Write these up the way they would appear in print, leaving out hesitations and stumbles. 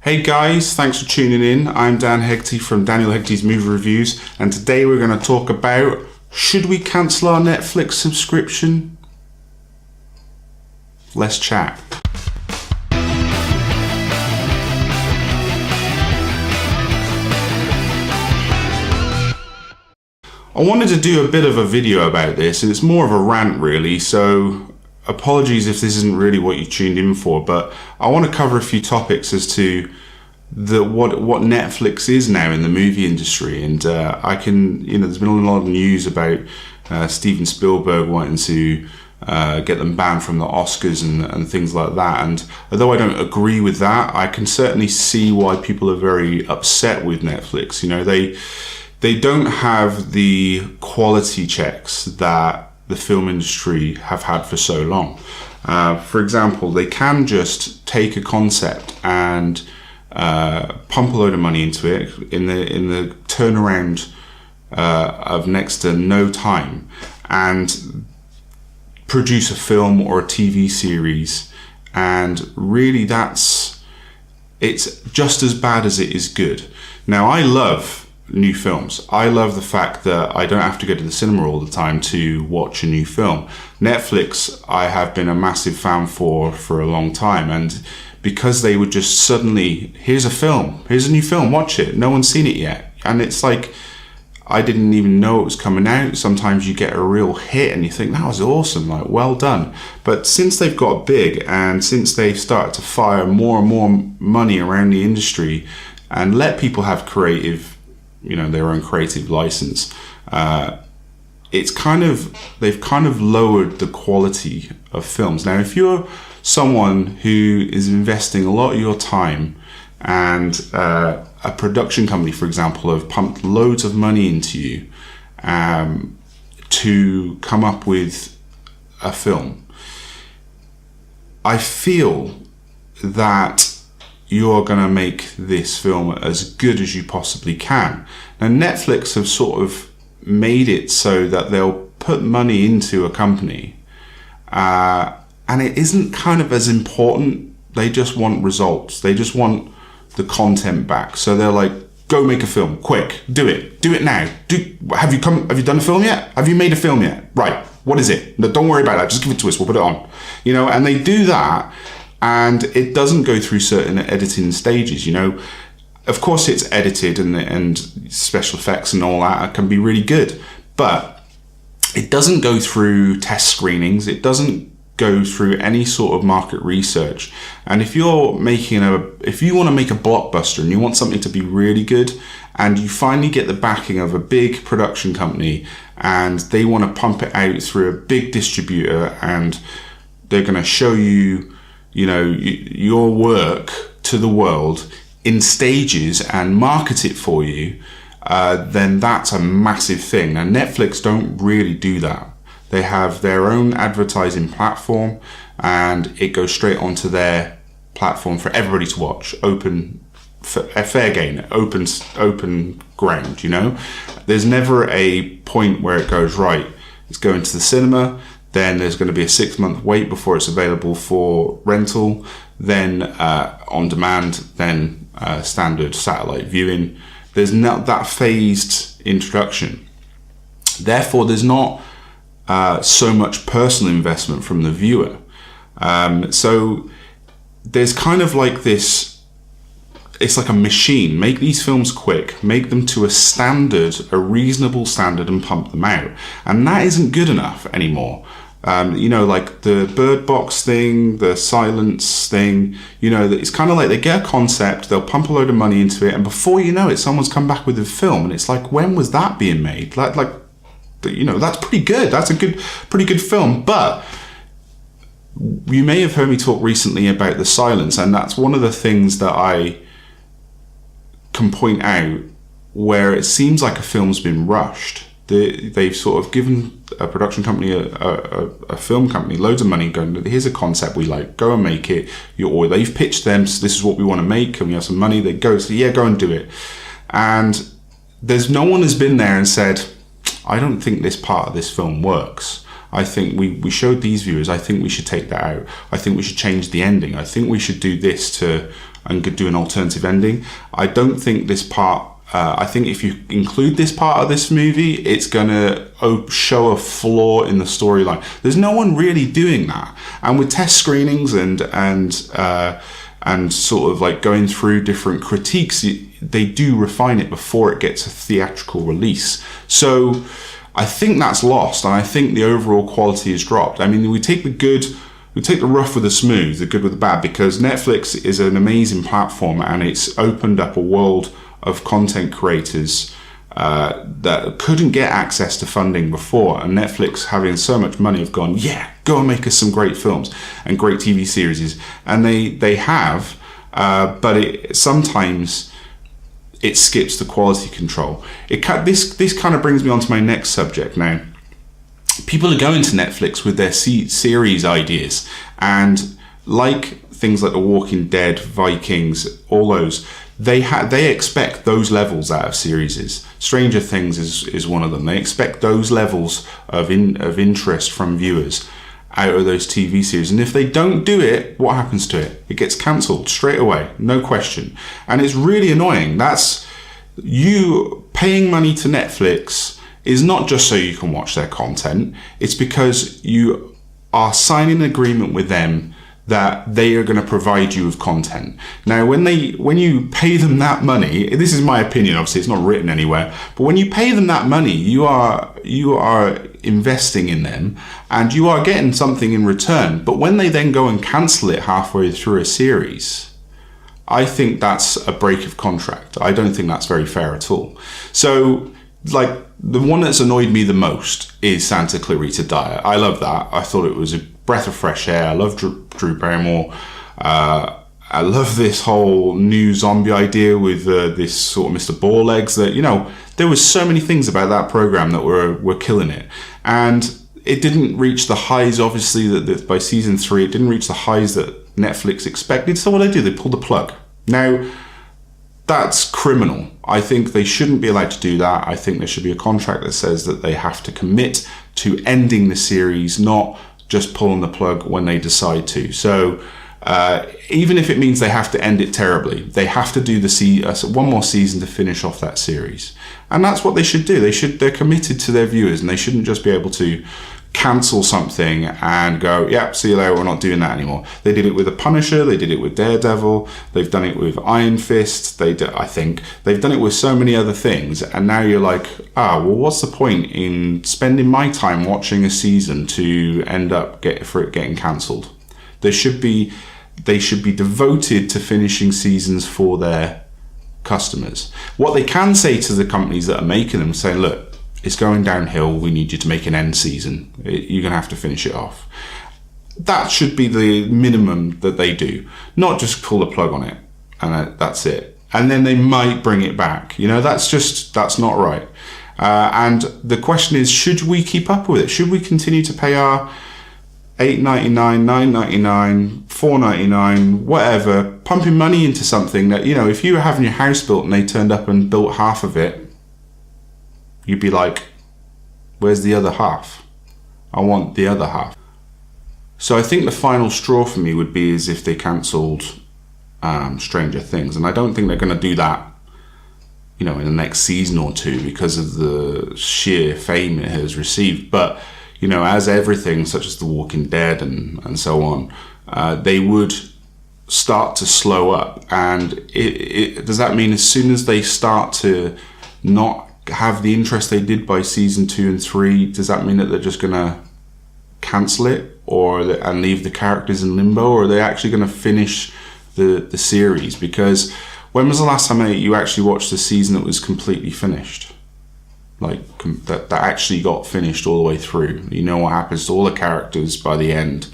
Hey guys, thanks for tuning in. I'm Dan Hegarty from Daniel Hegarty's Movie Reviews, and today we're going to talk about, should we cancel our Netflix subscription? Let's chat. I wanted to do a bit of a video about this, and it's more of a rant really, so apologies if this isn't really what you tuned in for, but I want to cover a few topics as to what Netflix is now in the movie industry. And there's been a lot of news about Steven Spielberg wanting to get them banned from the Oscars and things like that. And although I don't agree with that, I can certainly see why people are very upset with Netflix. You know, they don't have the quality checks that the film industry have had for so long. For example, they can just take a concept and pump a load of money into it in the turnaround of next to no time and produce a film or a TV series, and really it's just as bad as it is good. Now, I love new films. I love the fact that I don't have to go to the cinema all the time to watch a new film. Netflix, I have been a massive fan for a long time, and because they would just suddenly, here's a new film, watch it. No one's seen it yet. And it's like, I didn't even know it was coming out. Sometimes you get a real hit and you think, that was awesome, like, well done. But since they've got big and since they've started to fire more and more money around the industry and let people have their own creative license, they've kind of lowered the quality of films. Now, if you're someone who is investing a lot of your time, and a production company, for example, have pumped loads of money into you to come up with a film, I feel that you're going to make this film as good as you possibly can. Now, Netflix have sort of made it so that they'll put money into a company, and it isn't kind of as important. They just want results. They just want the content back. So they're like, go make a film, quick, do it now. Have you done a film yet? Have you made a film yet? Right, what is it? No, don't worry about that, just give it to us, we'll put it on. And they do that, and it doesn't go through certain editing stages. Of course it's edited and special effects and all that can be really good, but it doesn't go through test screenings. It doesn't go through any sort of market research. And if you want to make a blockbuster and you want something to be really good, and you finally get the backing of a big production company and they want to pump it out through a big distributor, and they're going to show you your work to the world in stages and market it for you, then that's a massive thing. Now, Netflix don't really do that. They have their own advertising platform, and it goes straight onto their platform for everybody to watch. Fair game, open ground, There's never a point where it goes, right, it's going to the cinema, then there's going to be a 6-month wait before it's available for rental, then on demand, then standard satellite viewing. There's not that phased introduction. Therefore, there's not so much personal investment from the viewer. So there's kind of like this, it's like a machine. Make these films quick, make them to a reasonable standard, and pump them out. And that isn't good enough anymore. Like the Bird Box thing, the Silence thing, it's kind of like they get a concept, they'll pump a load of money into it, and before you know it, someone's come back with a film, and it's like, when was that being made? That's pretty good. That's a pretty good film. But you may have heard me talk recently about The Silence, and that's one of the things that I can point out where it seems like a film's been rushed. They've sort of given a production company, a film company, loads of money, going, here's a concept we like, go and make it. Or they've pitched them, so this is what we want to make, and we have some money. They go, so yeah, go and do it. And there's no one has been there and said, I don't think this part of this film works. I think we showed these viewers, I think we should take that out. I think we should change the ending. I think we should do this to and could do an alternative ending. I don't think this part. I think if you include this part of this movie, it's gonna show a flaw in the storyline. There's no one really doing that, and with test screenings and sort of like going through different critiques, they do refine it before it gets a theatrical release. So I think that's lost, and I think the overall quality has dropped. I mean, we take the rough with the smooth, the good with the bad, because Netflix is an amazing platform, and it's opened up a world of content creators that couldn't get access to funding before, and Netflix, having so much money, have gone, yeah, go and make us some great films and great TV series, and they have, but sometimes it skips the quality control. This kind of brings me on to my next subject now. People are going to Netflix with their series ideas, and like things like The Walking Dead, Vikings, all those, they expect those levels out of series. Stranger Things is one of them. They expect those levels of interest from viewers out of those TV series. And if they don't do it, what happens to it? It gets cancelled straight away, no question. And it's really annoying. That's you paying money to Netflix is not just so you can watch their content. It's because you are signing an agreement with them that they are going to provide you with content. Now, when you pay them that money, this is my opinion, obviously it's not written anywhere, but when you pay them that money, you are investing in them and you are getting something in return. But when they then go and cancel it halfway through a series, I think that's a break of contract. I don't think that's very fair at all. So, like, the one that's annoyed me the most is Santa Clarita Diet. I love that. I thought it was a breath of fresh air. I love Drew Barrymore. I love this whole new zombie idea with this sort of Mr. Borelegs. That, you know, there was so many things about that program that were killing it, and it didn't reach the highs. Obviously, that by season 3, it didn't reach the highs that Netflix expected. So what they do, they pulled the plug. Now, that's criminal. I think they shouldn't be allowed to do that. I think there should be a contract that says that they have to commit to ending the series, not just pulling the plug when they decide to. So even if it means they have to end it terribly, they have to do one more season to finish off that series. And that's what they should do. They're committed to their viewers, and they shouldn't just be able to cancel something and go, yeah, see you later, we're not doing that anymore. They did it with The Punisher, they did it with Daredevil, they've done it with Iron Fist, I think they've done it with so many other things, and now you're like, well, what's the point in spending my time watching a season to end up getting cancelled? They should be devoted to finishing seasons for their customers. What they can say to the companies that are making them, say, look, it's going downhill, we need you to make an end season. You're going to have to finish it off. That should be the minimum that they do. Not just pull the plug on it and that's it. And then they might bring it back. You know, that's not right. And the question is, should we keep up with it? Should we continue to pay our $8.99, $9.99, $4.99, whatever, pumping money into something that, you know, if you were having your house built and they turned up and built half of it, you'd be like, where's the other half? I want the other half. So I think the final straw for me would be is if they cancelled Stranger Things. And I don't think they're going to do that, you know, in the next season or two because of the sheer fame it has received. But, you know, as everything, such as The Walking Dead and so on, they would start to slow up. And does that mean as soon as they start to not have the interest they did by season 2 and 3, does that mean that they're just going to cancel it and leave the characters in limbo, or are they actually going to finish the series? Because when was the last time you actually watched a season that was completely finished? Like, that actually got finished all the way through. You know what happens to all the characters by the end.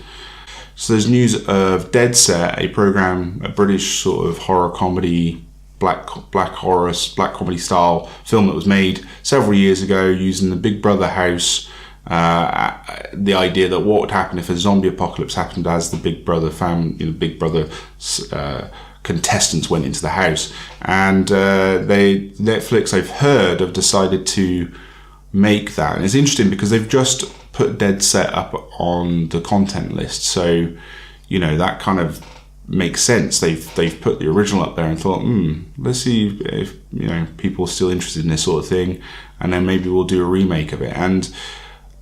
So there's news of Dead Set, a British sort of horror comedy, black comedy style film that was made several years ago using the Big Brother house. The idea that what would happen if a zombie apocalypse happened as the Big Brother Big Brother contestants went into the house, and Netflix, I've heard, have decided to make that. And it's interesting because they've just put Dead Set up on the content list, so you know that kind of makes sense. They've put the original up there and thought, let's see if people are still interested in this sort of thing, and then maybe we'll do a remake of it. And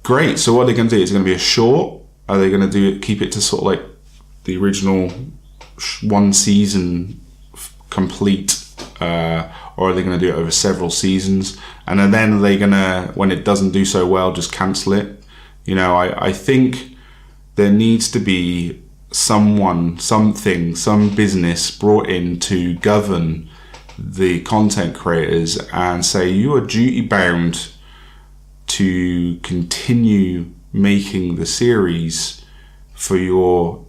great. So what are they going to do? Is it going to be a short? Are they going to keep it to sort of like the original one season complete, or are they going to do it over several seasons? And then are they going to, when it doesn't do so well, just cancel it? I think there needs to be someone, something, some business brought in to govern the content creators and say, you are duty bound to continue making the series for your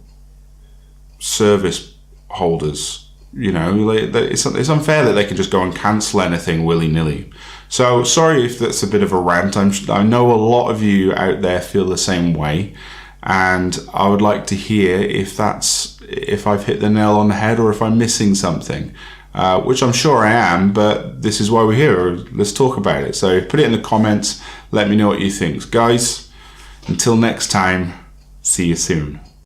service holders. It's unfair that they can just go and cancel anything willy-nilly. So sorry if that's a bit of a rant. I know a lot of you out there feel the same way, and I would like to hear if I've hit the nail on the head or if I'm missing something, which I'm sure I am, but this is why we're here. Let's talk about it. So put it in the comments. Let me know what you think. Guys, until next time, see you soon.